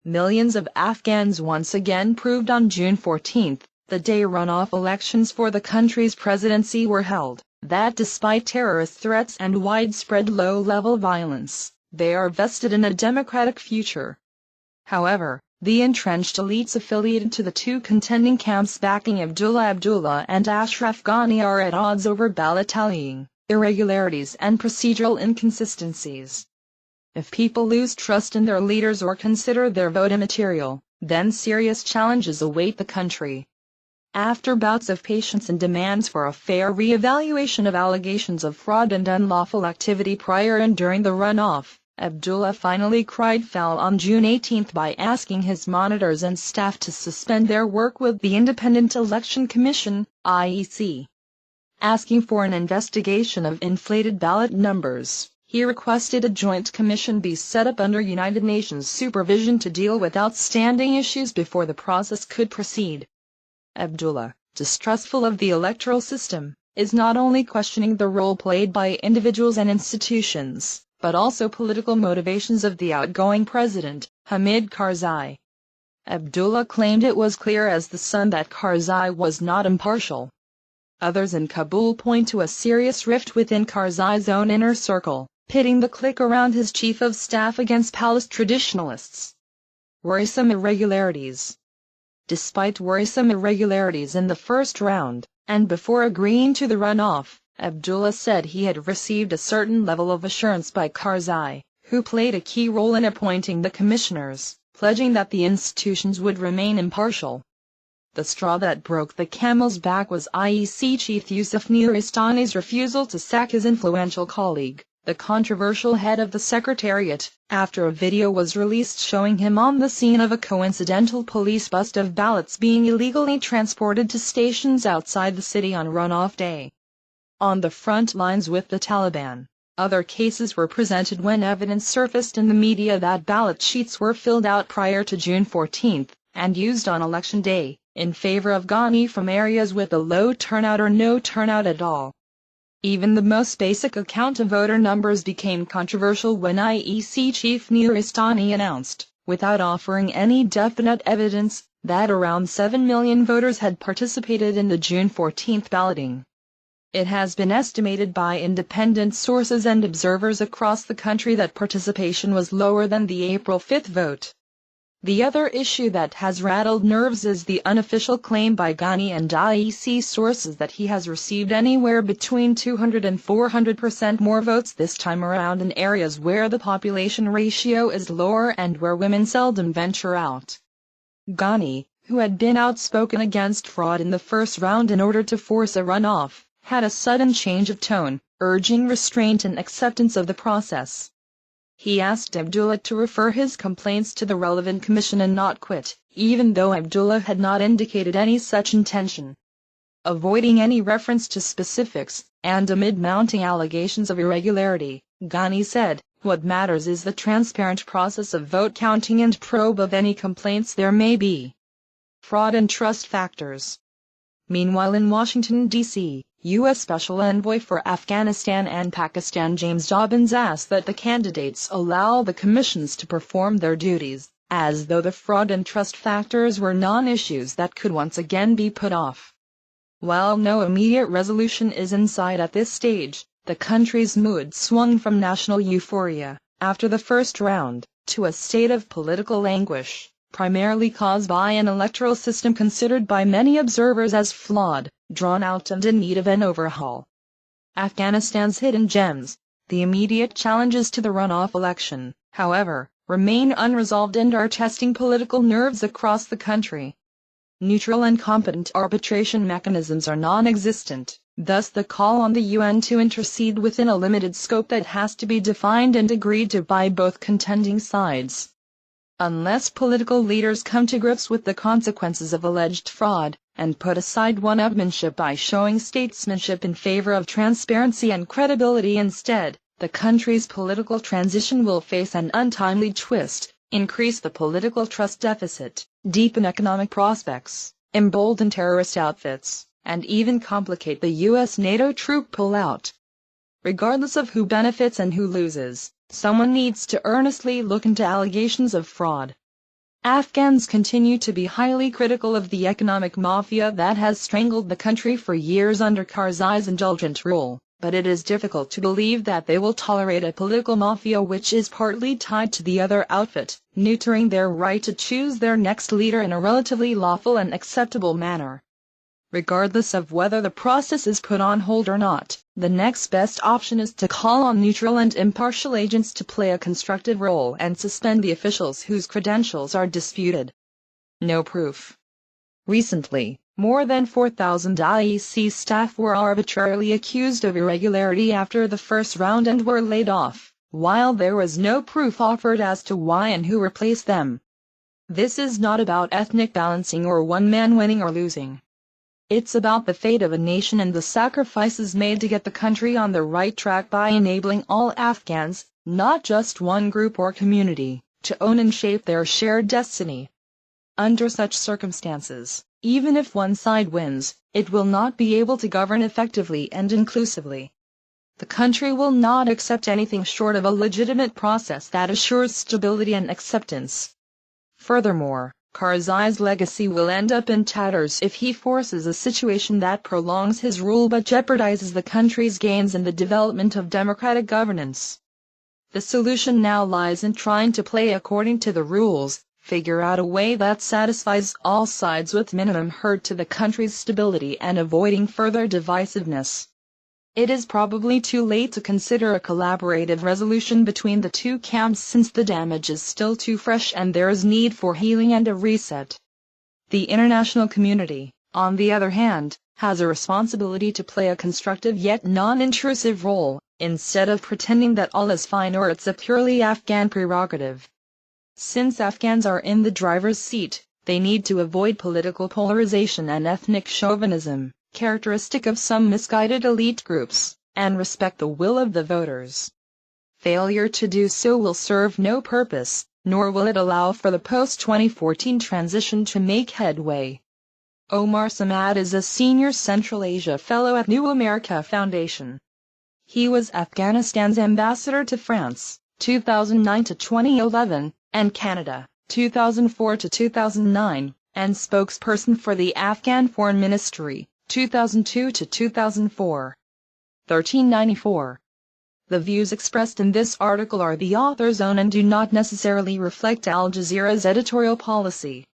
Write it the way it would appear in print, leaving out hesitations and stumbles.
Millions of Afghans once again proved on June 14, the day runoff elections for the country's presidency were held, that despite terrorist threats and widespread low-level violence, they are vested in a democratic future. However, the entrenched elites affiliated to the two contending camps backing Abdullah and Ashraf Ghani are at odds over ballot tallying, irregularities and procedural inconsistencies. If people lose trust in their leaders or consider their vote immaterial, then serious challenges await the country. After bouts of patience and demands for a fair re-evaluation of allegations of fraud and unlawful activity prior and during the runoff, Abdullah finally cried foul on June 18 by asking his monitors and staff to suspend their work with the Independent Election Commission, IEC. Asking for an investigation of inflated ballot numbers, he requested a joint commission be set up under United Nations supervision to deal with outstanding issues before the process could proceed. Abdullah, distrustful of the electoral system, is not only questioning the role played by individuals and institutions, but also political motivations of the outgoing president, Hamid Karzai. Abdullah claimed it was clear as the sun that Karzai was not impartial. Others in Kabul point to a serious rift within Karzai's own inner circle, pitting the clique around his chief of staff against palace traditionalists. Worrisome irregularities. Despite worrisome irregularities in the first round, and before agreeing to the runoff, Abdullah said he had received a certain level of assurance by Karzai, who played a key role in appointing the commissioners, pledging that the institutions would remain impartial. The straw that broke the camel's back was IEC chief Yusuf Nuristani's refusal to sack his influential colleague, the controversial head of the Secretariat, after a video was released showing him on the scene of a coincidental police bust of ballots being illegally transported to stations outside the city on runoff day. On the front lines with the Taliban, other cases were presented when evidence surfaced in the media that ballot sheets were filled out prior to June 14 and used on election day, in favor of Ghani from areas with a low turnout or no turnout at all. Even the most basic account of voter numbers became controversial when IEC chief Nuristani announced, without offering any definite evidence, that around 7 million voters had participated in the June 14 balloting. It has been estimated by independent sources and observers across the country that participation was lower than the April 5 vote. The other issue that has rattled nerves is the unofficial claim by Ghani and IEC sources that he has received anywhere between 200 and 400% more votes this time around in areas where the population ratio is lower and where women seldom venture out. Ghani, who had been outspoken against fraud in the first round in order to force a runoff, had a sudden change of tone, urging restraint and acceptance of the process. He asked Abdullah to refer his complaints to the relevant commission and not quit, even though Abdullah had not indicated any such intention. Avoiding any reference to specifics, and amid mounting allegations of irregularity, Ghani said, "What matters is the transparent process of vote counting and probe of any complaints there may be." Fraud and trust factors. Meanwhile in Washington, D.C., U.S. Special Envoy for Afghanistan and Pakistan James Dobbins asked that the candidates allow the commissions to perform their duties, as though the fraud and trust factors were non-issues that could once again be put off. While no immediate resolution is in sight at this stage, the country's mood swung from national euphoria, after the first round, to a state of political anguish, primarily caused by an electoral system considered by many observers as flawed, drawn out and in need of an overhaul. Afghanistan's hidden gems. The immediate challenges to the runoff election, however, remain unresolved and are testing political nerves across the country. Neutral and competent arbitration mechanisms are non-existent, thus the call on the UN to intercede within a limited scope that has to be defined and agreed to by both contending sides. Unless political leaders come to grips with the consequences of alleged fraud, and put aside one-upmanship by showing statesmanship in favor of transparency and credibility instead, the country's political transition will face an untimely twist, increase the political trust deficit, deepen economic prospects, embolden terrorist outfits, and even complicate the U.S. NATO troop pullout. Regardless of who benefits and who loses, someone needs to earnestly look into allegations of fraud. Afghans continue to be highly critical of the economic mafia that has strangled the country for years under Karzai's indulgent rule, but it is difficult to believe that they will tolerate a political mafia which is partly tied to the other outfit, neutering their right to choose their next leader in a relatively lawful and acceptable manner. Regardless of whether the process is put on hold or not, the next best option is to call on neutral and impartial agents to play a constructive role and suspend the officials whose credentials are disputed. No proof. Recently, more than 4,000 IEC staff were arbitrarily accused of irregularity after the first round and were laid off, while there was no proof offered as to why and who replaced them. This is not about ethnic balancing or one man winning or losing. It's about the fate of a nation and the sacrifices made to get the country on the right track by enabling all Afghans, not just one group or community, to own and shape their shared destiny. Under such circumstances, even if one side wins, it will not be able to govern effectively and inclusively. The country will not accept anything short of a legitimate process that assures stability and acceptance. Furthermore, Karzai's legacy will end up in tatters if he forces a situation that prolongs his rule but jeopardizes the country's gains in the development of democratic governance. The solution now lies in trying to play according to the rules, figure out a way that satisfies all sides with minimum hurt to the country's stability and avoiding further divisiveness. It is probably too late to consider a collaborative resolution between the two camps since the damage is still too fresh and there is need for healing and a reset. The international community, on the other hand, has a responsibility to play a constructive yet non-intrusive role, instead of pretending that all is fine or it's a purely Afghan prerogative. Since Afghans are in the driver's seat, they need to avoid political polarization and ethnic chauvinism, characteristic of some misguided elite groups, and respect the will of the voters. Failure to do so will serve no purpose, nor will it allow for the post-2014 transition to make headway. Omar Samad is a senior Central Asia Fellow at New America Foundation. He was Afghanistan's ambassador to France, 2009 to 2011, and Canada, 2004 to 2009, and spokesperson for the Afghan Foreign Ministry, 2002 to 2004. 1394. The views expressed in this article are the author's own and do not necessarily reflect Al Jazeera's editorial policy.